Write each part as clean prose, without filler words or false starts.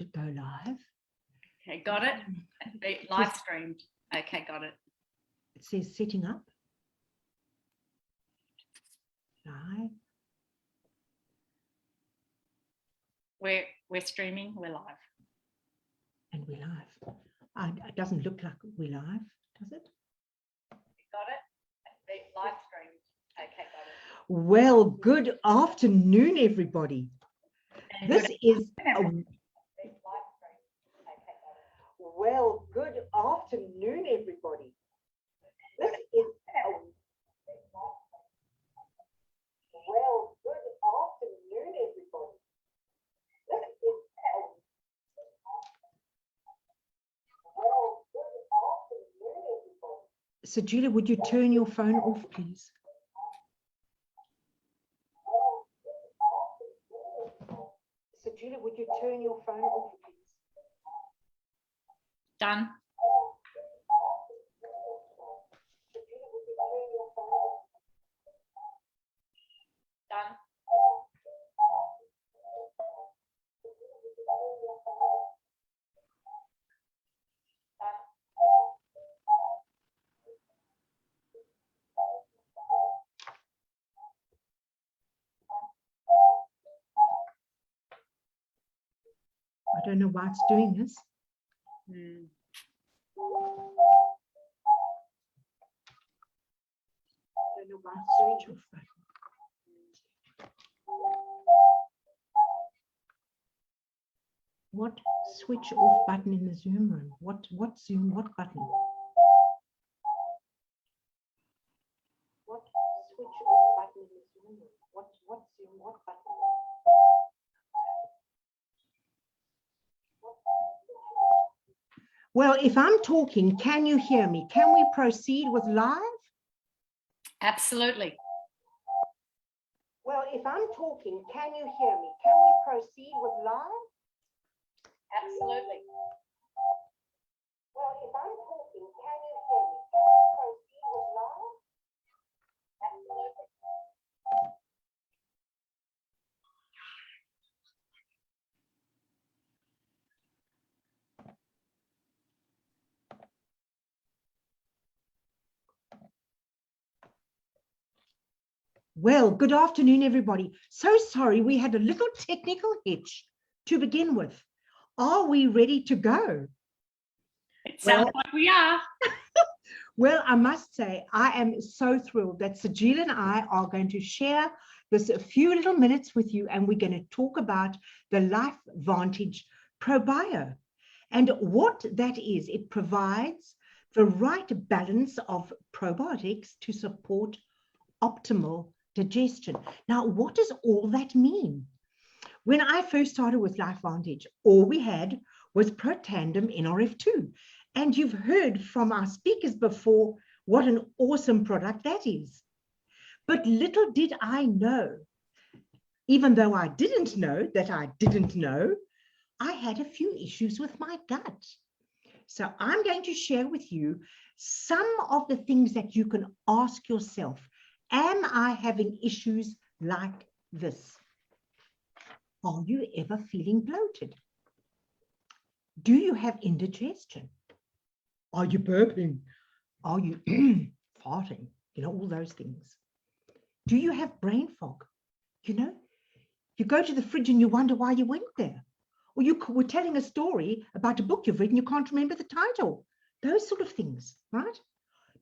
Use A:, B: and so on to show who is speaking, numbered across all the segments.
A: should go live.
B: Okay, got it. Live streamed. Okay, got it.
A: It says setting up. Live.
B: We're streaming. We're live.
A: And we're live. It doesn't look like we're live, does it?
B: Got it. Live streamed. Okay, got it.
A: Well, good afternoon, everybody. This is well, good afternoon, everybody. This is well, good afternoon, everybody. This is well, good afternoon, everybody. So, Julia, would you turn your phone off, please? So, Julia, would you turn your phone off, please?
B: Done. Done.
A: I don't know why it's doing this. I don't know why it's switch off button. What switch off button in the Zoom room? What Zoom? What button? What switch off button in the Zoom room? What Zoom? What button? Well, if I'm talking, can you hear me? Can we proceed with live?
B: Absolutely.
A: Well, if I'm talking, can you hear me? Can we proceed with live?
B: Absolutely.
A: Well, if I'm talking, can you hear me? Can we proceed with live?
B: Absolutely.
A: Well, good afternoon, everybody. So sorry, we had a little technical hitch to begin with. Are we ready to go?
B: It sounds like we are.
A: Well, I must say, I am so thrilled that Sajila and I are going to share this a few little minutes with you, and we're going to talk about the Life Vantage ProBio. And what that is, it provides the right balance of probiotics to support optimal digestion. Now, what does all that mean? When I first started with Life Vantage, all we had was Protandem NRF2. And you've heard from our speakers before what an awesome product that is. But little did I know, even though I didn't know that I didn't know, I had a few issues with my gut. So I'm going to share with you some of the things that you can ask yourself. Am I having issues like this? Are you ever feeling bloated? Do you have indigestion? Are you burping? Are you farting? You know, all those things. Do you have brain fog? You know, you go to the fridge and you wonder why you went there. Or you were telling a story about a book you've written, you can't remember the title. Those sort of things, right?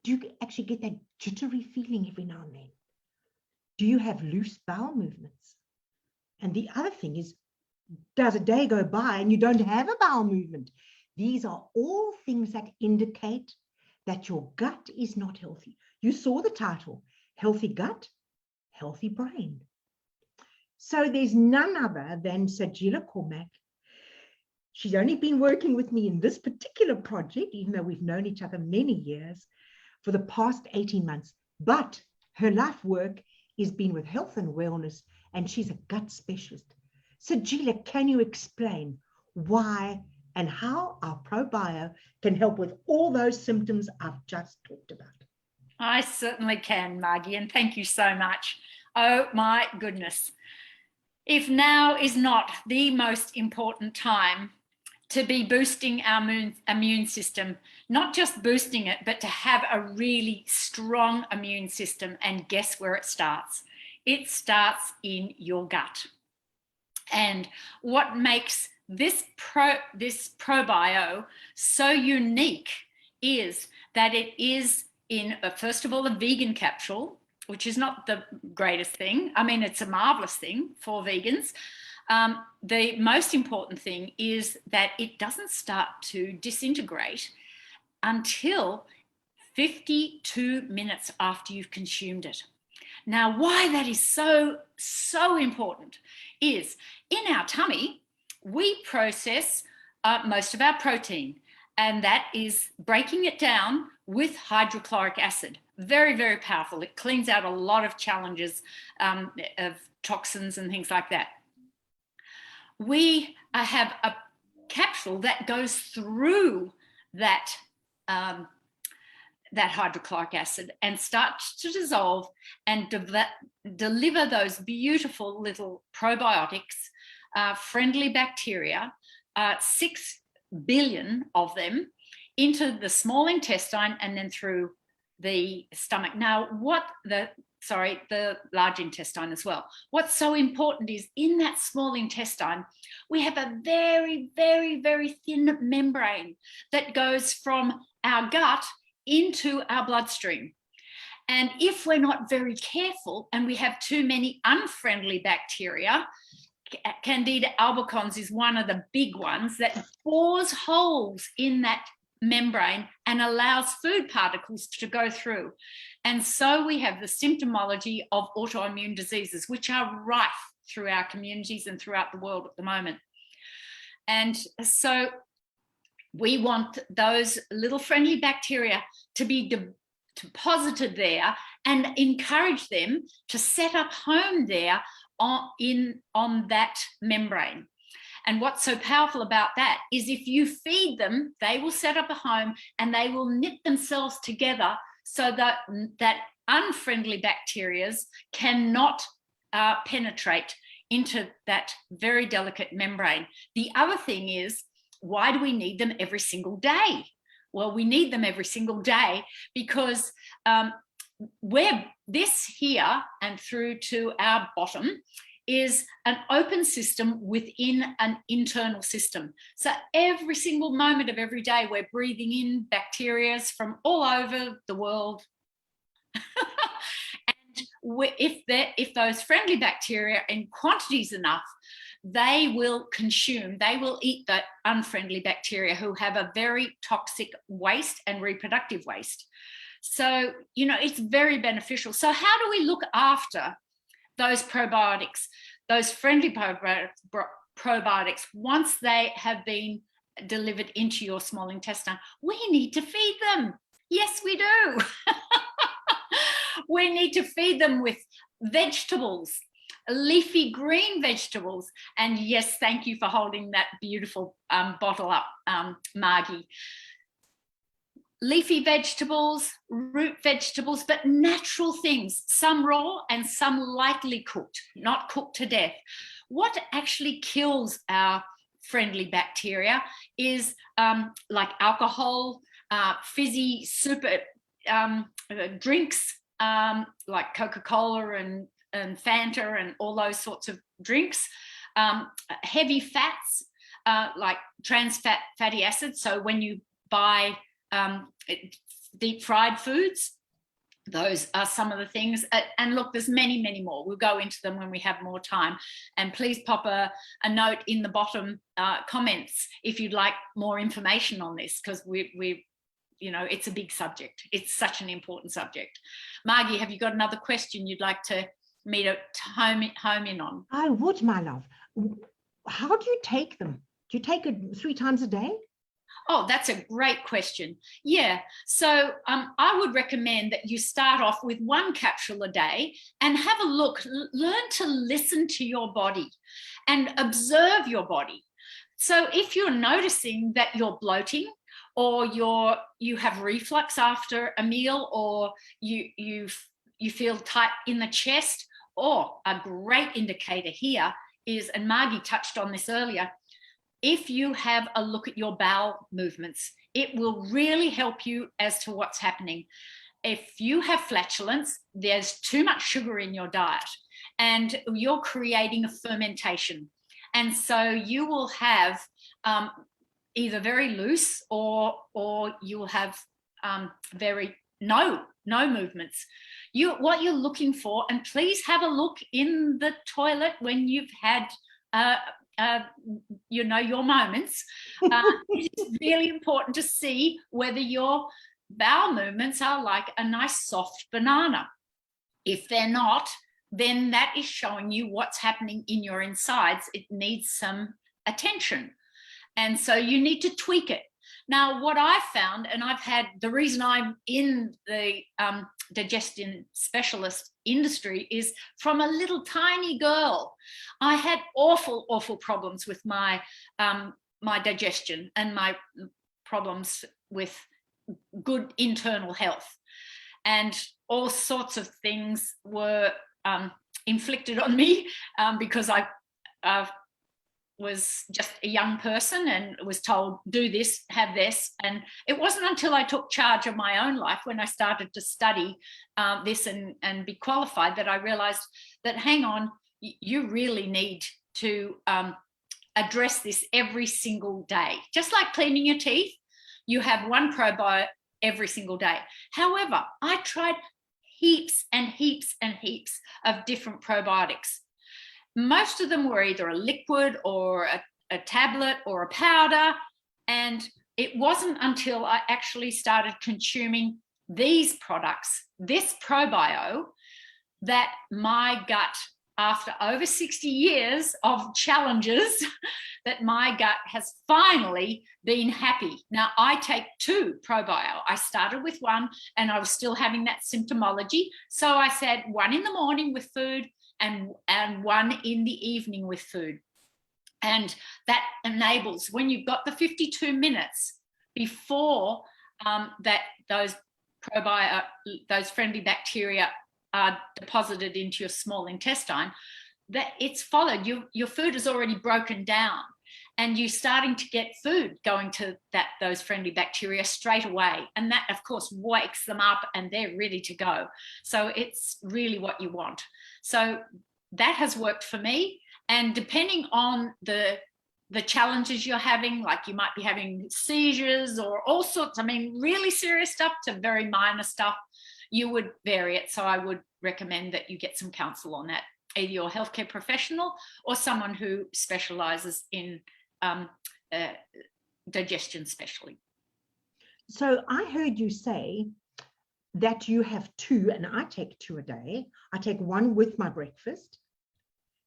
A: Do you actually get that jittery feeling every now and then? Do you have loose bowel movements? And the other thing is, does a day go by and you don't have a bowel movement? These are all things that indicate that your gut is not healthy. You saw the title, Healthy Gut, Healthy Brain. So there's none other than Sajila Cormack. She's only been working with me in this particular project, even though we've known each other many years, for the past 18 months. But her life work has been with health and wellness, and she's a gut specialist. Sajila, can you explain why and how our ProBio can help with all those symptoms I've just talked about?
B: I certainly can, Margie, and thank you so much. Oh my goodness. If now is not the most important time to be boosting our immune system, not just boosting it, but to have a really strong immune system. And guess where it starts? It starts in your gut. And what makes this probio so unique is that it is in, first of all, a vegan capsule, which is not the greatest thing. I mean, it's a marvelous thing for vegans. The most important thing is that it doesn't start to disintegrate until 52 minutes after you've consumed it. Now, why that is so important is in our tummy, we process most of our protein, and that is breaking it down with hydrochloric acid. Very, very powerful. It cleans out a lot of challenges of toxins and things like that. We have a capsule that goes through that hydrochloric acid and starts to dissolve and deliver those beautiful little probiotics, friendly bacteria, 6 billion of them, into the small intestine and then through the stomach. Now, the large intestine as well. What's so important is in that small intestine, we have a very, very, very thin membrane that goes from our gut into our bloodstream. And if we're not very careful and we have too many unfriendly bacteria, Candida albicans is one of the big ones that bores holes in that membrane and allows food particles to go through. And so we have the symptomology of autoimmune diseases, which are rife through our communities and throughout the world at the moment. And so we want those little friendly bacteria to be deposited there and encourage them to set up home there on that membrane. And what's so powerful about that is if you feed them, they will set up a home and they will knit themselves together so that unfriendly bacteria cannot penetrate into that very delicate membrane. The other thing is, why do we need them every single day? Well, we need them every single day because where this here and through to our bottom is an open system within an internal system. So every single moment of every day, we're breathing in bacteria from all over the world. And if those friendly bacteria in quantities enough, they will eat that unfriendly bacteria who have a very toxic waste and reproductive waste. So, it's very beneficial. So how do we look after those probiotics, those friendly probiotics, once they have been delivered into your small intestine? We need to feed them. Yes, we do. We need to feed them with vegetables, leafy green vegetables. And yes, thank you for holding that beautiful bottle up, Margie. Leafy vegetables, root vegetables, but natural things, some raw and some lightly cooked, not cooked to death. What actually kills our friendly bacteria is like alcohol, fizzy super drinks like Coca-Cola and Fanta and all those sorts of drinks, heavy fats like trans fatty acids. So when you buy deep fried foods, those are some of the things. And look, there's many, many more. We'll go into them when we have more time. And please pop a note in the bottom comments if you'd like more information on this, because we it's a big subject. It's such an important subject. Margie, have you got another question you'd like me to home in on?
A: I would, my love. How do you take them? Do you take it 3 times a day?
B: Oh, that's a great question. Yeah. So I would recommend that you start off with 1 capsule a day and have a look, learn to listen to your body and observe your body. So if you're noticing that you're bloating or you have reflux after a meal, or you feel tight in the chest, or a great indicator here is, and Margie touched on this earlier, if you have a look at your bowel movements, it will really help you as to what's happening. If you have flatulence, there's too much sugar in your diet and you're creating a fermentation. And so you will have either very loose or you will have very no movements. What you're looking for, and please have a look in the toilet when you've had your moments. It's really important to see whether your bowel movements are like a nice soft banana. If they're not, then that is showing you what's happening in your insides. It needs some attention. And so you need to tweak it. Now, what I found, and the reason I'm in the digestion specialist industry is from a little tiny girl. I had awful problems with my digestion and my problems with good internal health. And all sorts of things were inflicted on me because I was just a young person and was told, do this, have this. And it wasn't until I took charge of my own life, when I started to study this and be qualified, that I realized that, hang on, you really need to address this every single day. Just like cleaning your teeth, you have one probiotic every single day. However, I tried heaps and heaps and heaps of different probiotics. Most of them were either a liquid or a tablet or a powder. And it wasn't until I actually started consuming these products, this probio, that my gut, after over 60 years of challenges, that my gut has finally been happy. Now, I take 2 probio. I started with 1 and I was still having that symptomology. So I said 1 in the morning with food and 1 in the evening with food. And that enables, when you've got the 52 minutes before those friendly bacteria are deposited into your small intestine, that it's followed. Your food is already broken down and you're starting to get food going to those friendly bacteria straight away. And that, of course, wakes them up and they're ready to go. So it's really what you want. So that has worked for me. And depending on the challenges you're having, like you might be having seizures or all sorts, really serious stuff to very minor stuff, you would vary it. So I would recommend that you get some counsel on that, either your healthcare professional or someone who specializes in digestion specially.
A: So I heard you say that you have 2, and I take 2 a day. I take 1 with my breakfast,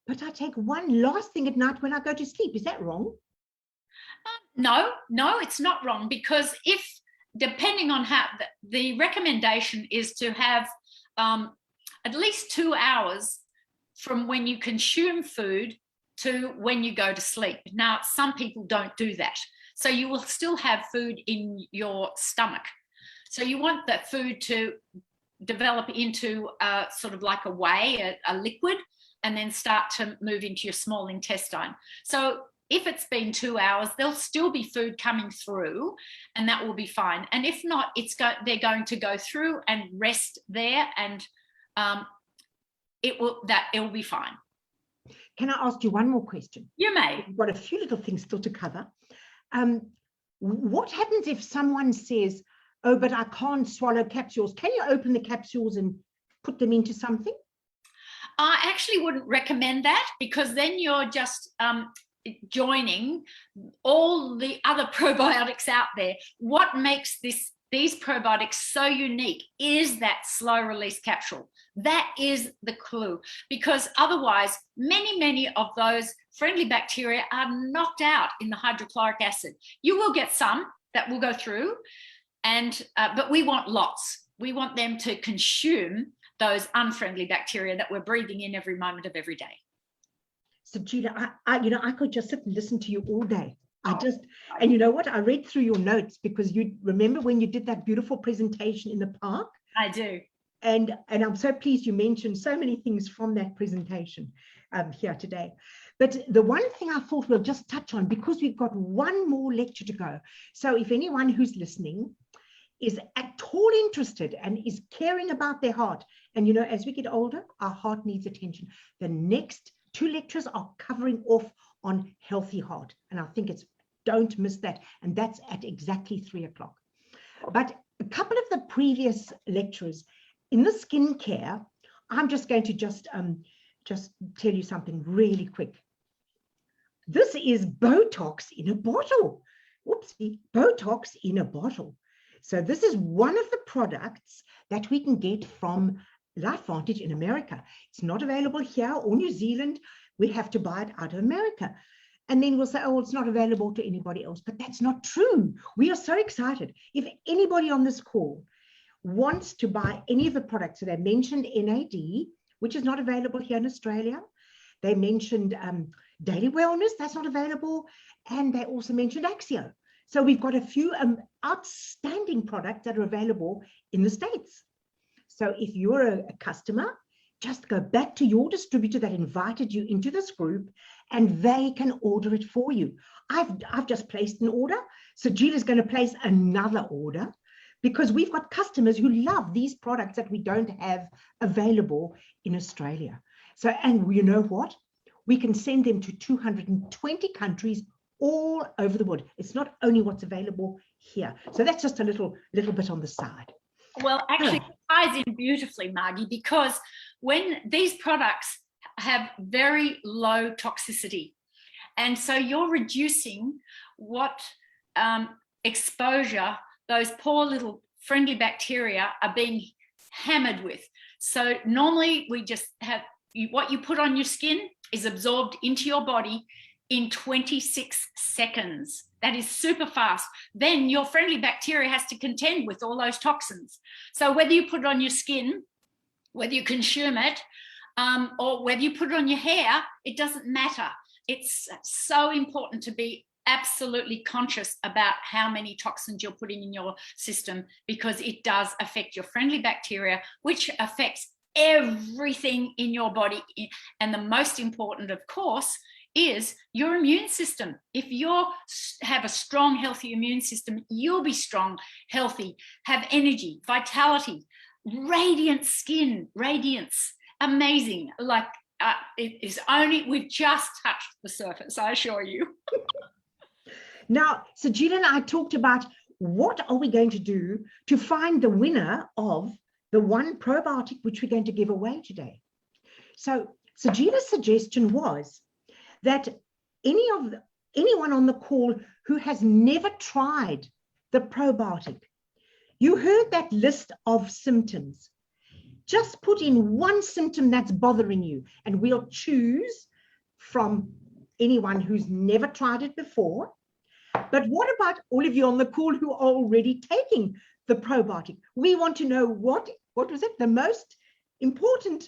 A: but I take 1 last thing at night when I go to sleep. Is that wrong?
B: No, it's not wrong, because depending on how, the recommendation is to have at least 2 hours from when you consume food to when you go to sleep. Now, some people don't do that. So you will still have food in your stomach. So you want that food to develop into sort of like a whey, a liquid, and then start to move into your small intestine. So if it's been 2 hours, there'll still be food coming through, and that will be fine. And if not, they're going to go through and rest there, and it will be fine.
A: Can I ask you one more question?
B: You may.
A: We've got a few little things still to cover. What happens if someone says, oh, but I can't swallow capsules? Can you open the capsules and put them into something?
B: I actually wouldn't recommend that, because then you're just joining all the other probiotics out there. What makes these probiotics so unique is that slow release capsule. That is the clue, because otherwise many of those friendly bacteria are knocked out in the hydrochloric acid. You will get some that will go through, but we want lots. We want them to consume those unfriendly bacteria that we're breathing in every moment of every day.
A: So Julia, I could just sit and listen to you all day. And you know what? I read through your notes, because you remember when you did that beautiful presentation in the park?
B: I do.
A: And I'm so pleased you mentioned so many things from that presentation here today. But the one thing I thought we'll just touch on, because we've got one more lecture to go. So if anyone who's listening is at all interested and is caring about their heart, and you know, as we get older, our heart needs attention. The next 2 lectures are covering off on healthy heart. And I think don't miss that. And that's at exactly 3 o'clock. But a couple of the previous lectures in the skincare, I'm just going to just tell you something really quick. This is Botox in a bottle. Whoopsie, Botox in a bottle. So this is one of the products that we can get from LifeVantage in America. It's not available here or New Zealand. We have to buy it out of America. And then we'll say, oh, it's not available to anybody else. But that's not true. We are so excited. If anybody on this call wants to buy any of the products, so they mentioned NAD, which is not available here in Australia. They mentioned Daily Wellness, that's not available. And they also mentioned Axio. So we've got a few outstanding products that are available in the States. So if you're a customer, just go back to your distributor that invited you into this group and they can order it for you. I've just placed an order. So Gina's going to place another order because we've got customers who love these products that we don't have available in Australia. So, and you know what? We can send them to 220 countries all over the world. It's not only what's available here. So that's just a little bit on the side.
B: Well, actually, it ties in beautifully, Margie, because when these products have very low toxicity, and so you're reducing what exposure those poor little friendly bacteria are being hammered with. So normally we just have what you put on your skin is absorbed into your body in 26 seconds. That is super fast. Then your friendly bacteria has to contend with all those toxins. So whether you put it on your skin, whether you consume it, or whether you put it on your hair, it doesn't matter. It's so important to be absolutely conscious about how many toxins you're putting in your system, because it does affect your friendly bacteria, which affects everything in your body. And the most important, of course, is your immune system. If you have a strong, healthy immune system, you'll be strong, healthy, have energy, vitality, radiant skin, radiance, amazing. Like it is only, we've just touched the surface, I assure you.
A: Now, so Gina and I talked about what are we going to do to find the winner of the one probiotic which we're going to give away today. So Gina's suggestion was that anyone on the call who has never tried the probiotic, you heard that list of symptoms. Just put in one symptom that's bothering you, and we'll choose from anyone who's never tried it before. But what about all of you on the call who are already taking the probiotic? We want to know what was it, the most important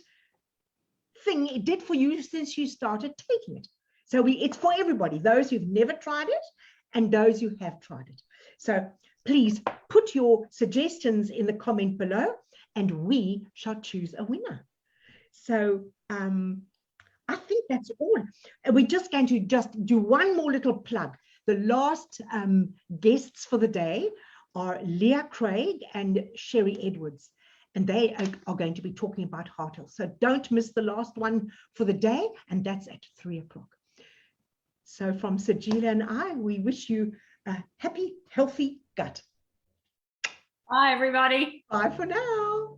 A: thing it did for you since you started taking it. So it's for everybody, those who've never tried it and those who have tried it. So please put your suggestions in the comment below and we shall choose a winner. So I think that's all. We're just going to do one more little plug. The last guests for the day are Leah Craig and Sherry Edwards, and they are going to be talking about heart health. So don't miss the last one for the day, and that's at 3 o'clock. So from Sajila and I, we wish you a happy, healthy gut.
B: Bye, everybody.
A: Bye for now.